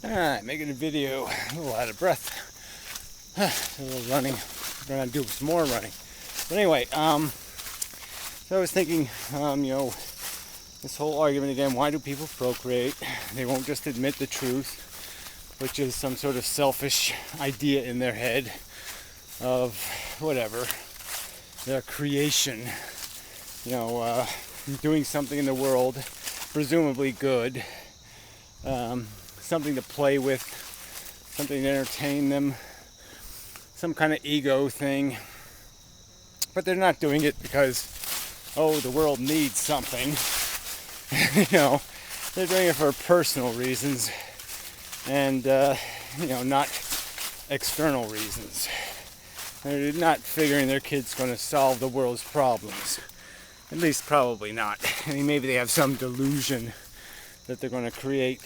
Alright, making a video, a little out of breath, a little running, gonna do some more running. But anyway, so I was thinking, this whole argument again, why do people procreate? They won't just admit the truth, which is some sort of selfish idea in their head of whatever, their creation, doing something in the world, presumably good, something to play with, something to entertain them, some kind of ego thing. But they're not doing it because, the world needs something. They're doing it for personal reasons and, not external reasons. They're not figuring their kid's going to solve the world's problems. At least probably not. I mean, maybe they have some delusion that they're going to create,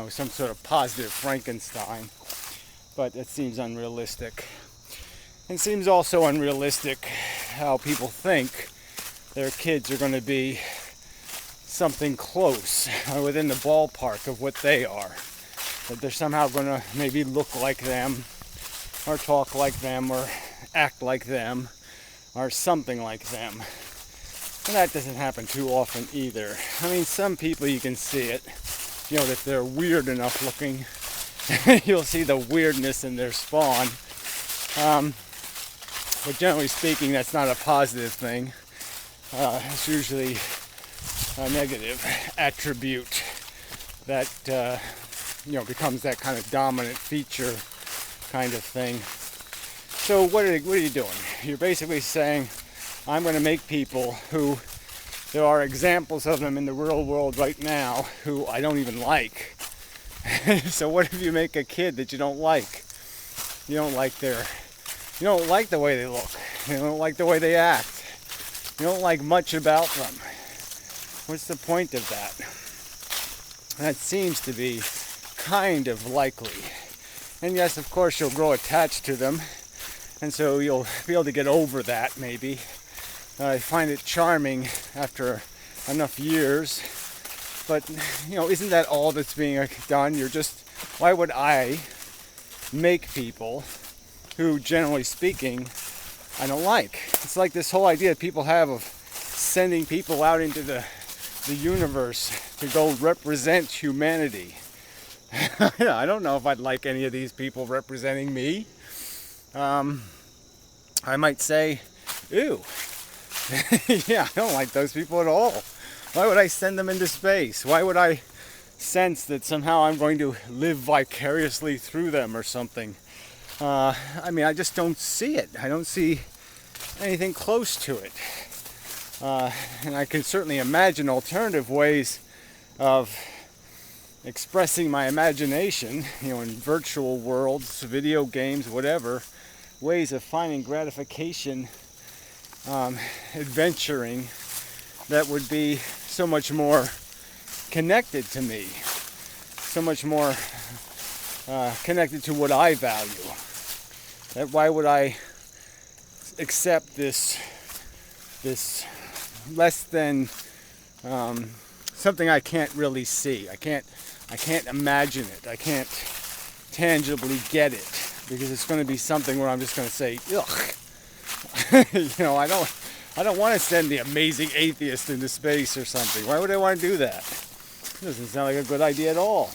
some sort of positive Frankenstein. But that seems unrealistic. And it seems also unrealistic how people think their kids are going to be something close, within the ballpark of what they are. That they're somehow going to maybe look like them, or talk like them, or act like them, or something like them. And that doesn't happen too often either. I mean, some people you can see it, if they're weird enough looking, you'll see the weirdness in their spawn. But generally speaking, that's not a positive thing. It's usually a negative attribute that, becomes that kind of dominant feature kind of thing. So what are you doing? You're basically saying, I'm going to make people who, there are examples of them in the real world right now who I don't even like. So what if you make a kid that you don't like? You don't like the way they look. You don't like the way they act. You don't like much about them. What's the point of that? That seems to be kind of likely. And yes, of course, you'll grow attached to them. And so you'll be able to get over that, maybe. I find it charming after enough years. But, isn't that all that's being done? Why would I make people who, generally speaking, I don't like? It's like this whole idea people have of sending people out into the universe to go represent humanity. I don't know if I'd like any of these people representing me. I might say, ew. Yeah, I don't like those people at all. Why would I send them into space? Why would I sense that somehow I'm going to live vicariously through them or something? I just don't see it. I don't see anything close to it. And I can certainly imagine alternative ways of expressing my imagination, in virtual worlds, video games, whatever, ways of finding gratification, adventuring, that would be so much more connected to me, so much more connected to what I value. That why would I accept this less than something I can't really see? I can't imagine it. I can't tangibly get it, because it's going to be something where I'm just going to say, ugh. I don't want to send the amazing atheist into space or something. Why would I want to do that? It doesn't sound like a good idea at all.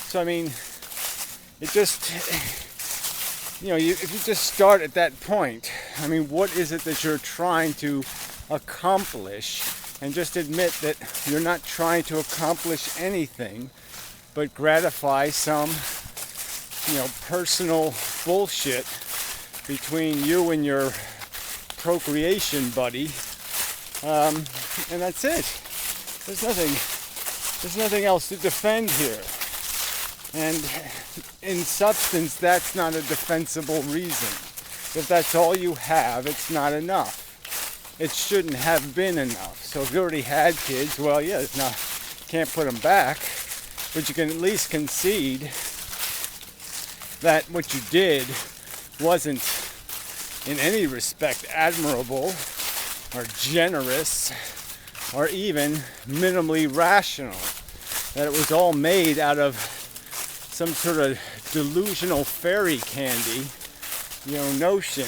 So it just, if you just start at that point, what is it that you're trying to accomplish? And just admit that you're not trying to accomplish anything but gratify some, personal bullshit between you and your procreation buddy, and that's it. There's nothing else to defend here. And in substance, that's not a defensible reason. If that's all you have, it's not enough. It shouldn't have been enough. So if you already had kids, well, yeah, can't put them back, but you can at least concede that what you did wasn't in any respect admirable or generous or even minimally rational. that it was all made out of some sort of delusional fairy candy, notion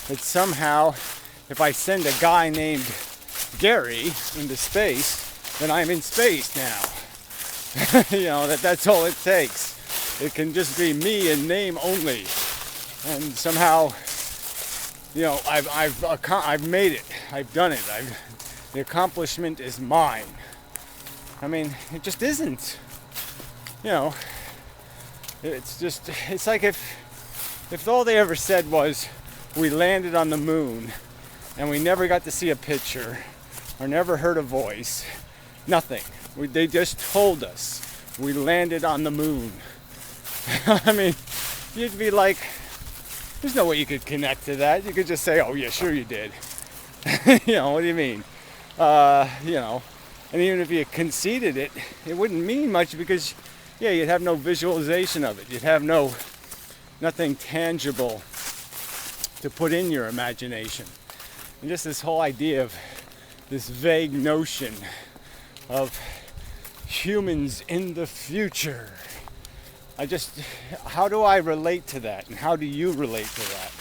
that somehow if I send a guy named Gary into space, then I'm in space now. That's all it takes. It can just be me in name only. And somehow, I've made it. I've done it. The accomplishment is mine. I mean, it just isn't. It's like if all they ever said was we landed on the moon and we never got to see a picture or never heard a voice, nothing. They just told us we landed on the moon. I mean, you'd be like, there's no way you could connect to that. You could just say, oh yeah, sure you did. What do you mean? And even if you conceded it, it wouldn't mean much because, you'd have no visualization of it. You'd have nothing tangible to put in your imagination. And just this whole idea of this vague notion of humans in the future. How do I relate to that? And how do you relate to that?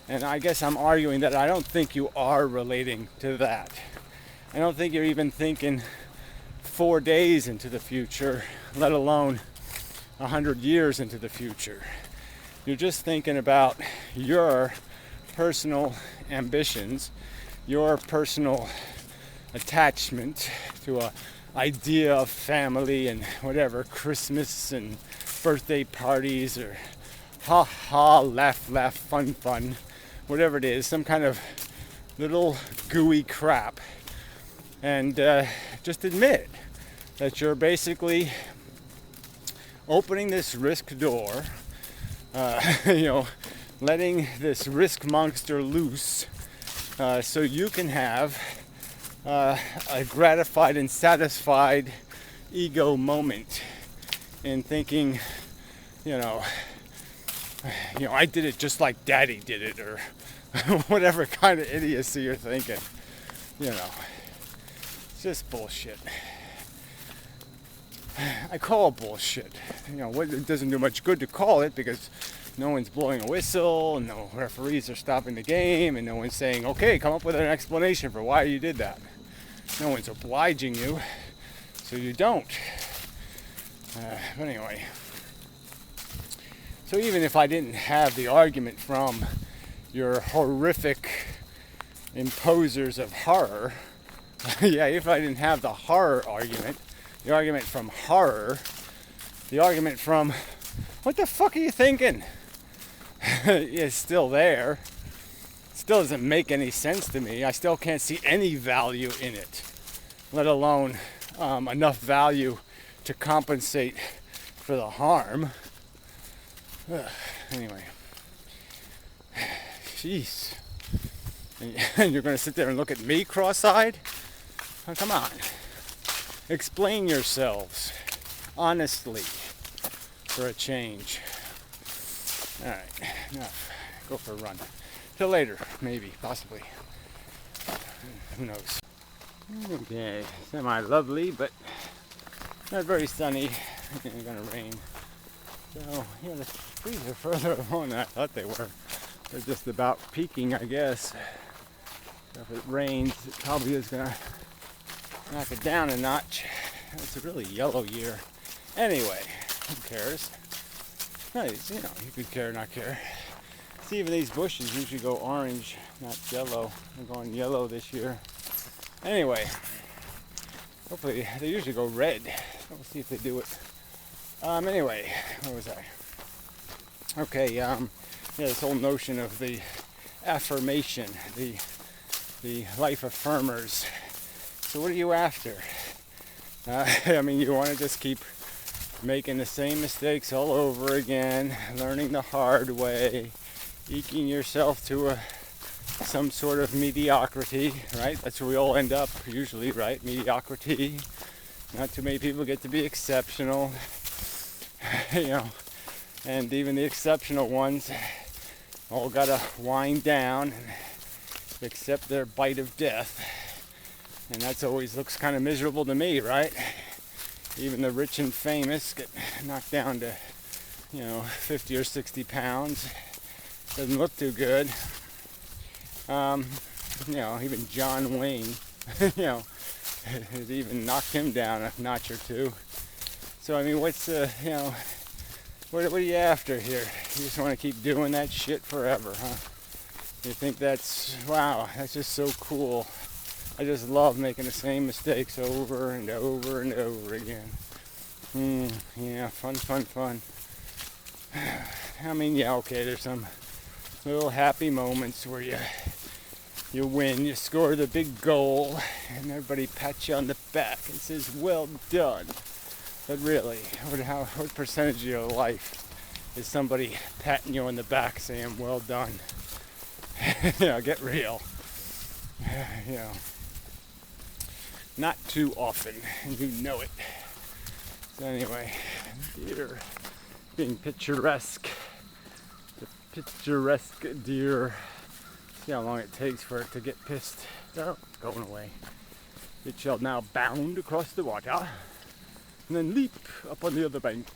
And I guess I'm arguing that I don't think you are relating to that. I don't think you're even thinking 4 days into the future, let alone 100 years into the future. You're just thinking about your personal ambitions, your personal attachment to an idea of family and whatever, Christmas and birthday parties or ha ha, laugh, fun, whatever it is, some kind of little gooey crap. And just admit that you're basically opening this risk door, letting this risk monster loose so you can have a gratified and satisfied ego moment in thinking, I did it just like Daddy did it, or whatever kind of idiocy you're thinking. It's just bullshit. I call it bullshit. It doesn't do much good to call it because no one's blowing a whistle, and no referees are stopping the game, and no one's saying, okay, come up with an explanation for why you did that. No one's obliging you, so you don't. But anyway, so even if I didn't have the argument from your horrific imposers of horror, if I didn't have the horror argument, the argument from horror, the argument from, what the fuck are you thinking? Is still there. Still doesn't make any sense to me. I still can't see any value in it, let alone enough value to compensate for the harm. Anyway, jeez. And you're going to sit there and look at me cross-eyed? Oh, come on. Explain yourselves honestly for a change. All right, enough. Go for a run. Till later, maybe, possibly. Who knows? Okay, semi-lovely, but not very sunny. It's gonna rain. So, the trees are further along than I thought they were. They're just about peaking, I guess. So if it rains, it probably is gonna knock it down a notch. It's a really yellow year. Anyway, who cares? Nice, you could care or not care. See, even these bushes usually go orange, not yellow. They're going yellow this year. Anyway, hopefully they usually go red. We'll see if they do it. Anyway, where was I? Okay, this whole notion of the affirmation, the life affirmers. So what are you after? You want to just keep making the same mistakes all over again, learning the hard way, eking yourself to some sort of mediocrity, right? That's where we all end up usually, right? Mediocrity. Not too many people get to be exceptional, and even the exceptional ones all gotta wind down and accept their bite of death. And that's always looks kind of miserable to me, right? Even the rich and famous get knocked down to, 50 or 60 pounds. Doesn't look too good. Even John Wayne, it even knocked him down a notch or two. So, I mean, what's, what are you after here? You just want to keep doing that shit forever, huh? You think that's just so cool. I just love making the same mistakes over and over and over again. Fun. I mean, okay, there's some little happy moments where you win, you score the big goal, and everybody pats you on the back and says, well done. But really, what percentage of your life is somebody patting you on the back saying, well done? Get real. Not too often, and you know it. So anyway, deer being picturesque. The picturesque deer. See how long it takes for it to get pissed. Oh, going away. It shall now bound across the water and then leap up on the other bank.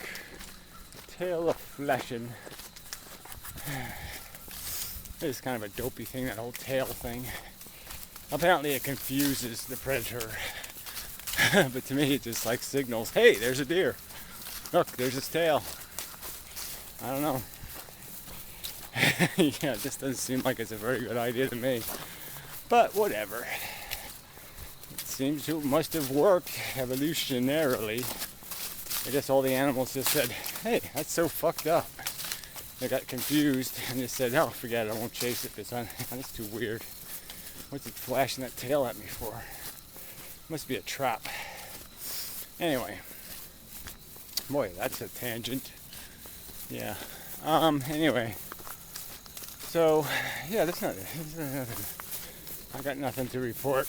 Tail a flashing. It's kind of a dopey thing, that whole tail thing. Apparently it confuses the predator. But to me it just like signals, hey, there's a deer. Look, there's his tail. I don't know. It just doesn't seem like it's a very good idea to me. But whatever. It must have worked evolutionarily. I guess all the animals just said, hey, that's so fucked up. They got confused and just said, oh, forget it, I won't chase it. That's too weird. What's it flashing that tail at me for? Must be a trap. Anyway. Boy, that's a tangent. Yeah. Anyway. So, yeah, that's nothing. I got nothing to report.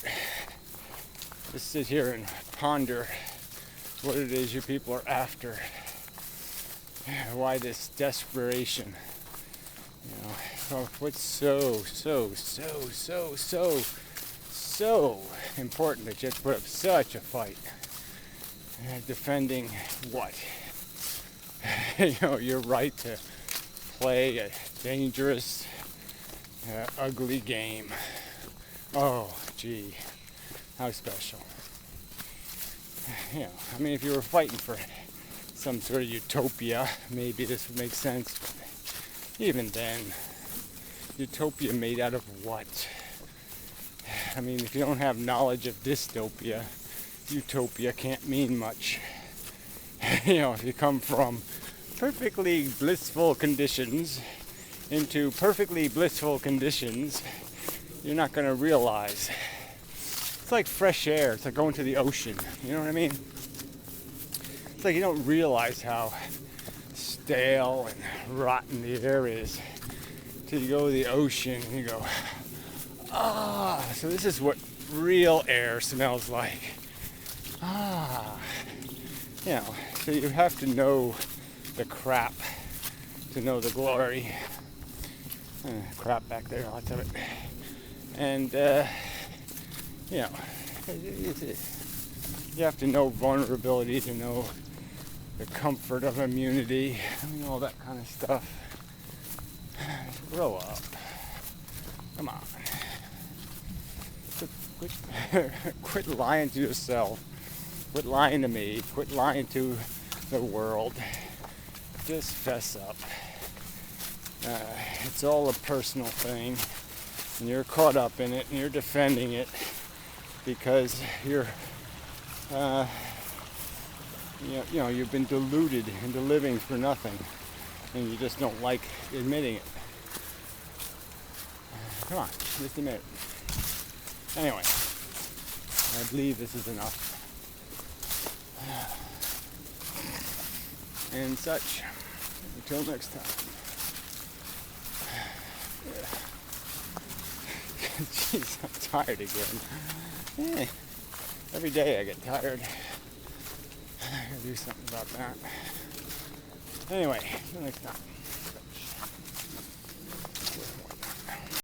Just sit here and ponder what it is you people are after. Why this desperation? What's so important that you have to put up such a fight? Defending what? Your right to play a dangerous, ugly game. Oh, gee, how special. I mean, if you were fighting for some sort of utopia, maybe this would make sense. But even then, utopia made out of what? I mean, if you don't have knowledge of dystopia, utopia can't mean much. If you come from perfectly blissful conditions into perfectly blissful conditions, you're not going to realize. It's like fresh air. It's like going to the ocean. You know what I mean? It's like you don't realize how stale and rotten the air is till you go to the ocean and you go, so this is what real air smells like. So you have to know the crap to know the glory. Crap back there, lots of it. And, you have to know vulnerability to know the comfort of immunity. All that kind of stuff. Grow up. Come on. Quit lying to yourself. Quit lying to me. Quit lying to the world. Just fess up. It's all a personal thing, and you're caught up in it, and you're defending it because you're, you've been deluded into living for nothing, and you just don't like admitting it. Come on, just admit it. Anyway, I believe this is enough. And such. Until next time. Jeez, I'm tired again. Every day I get tired. I gotta do something about that. Anyway, till next time.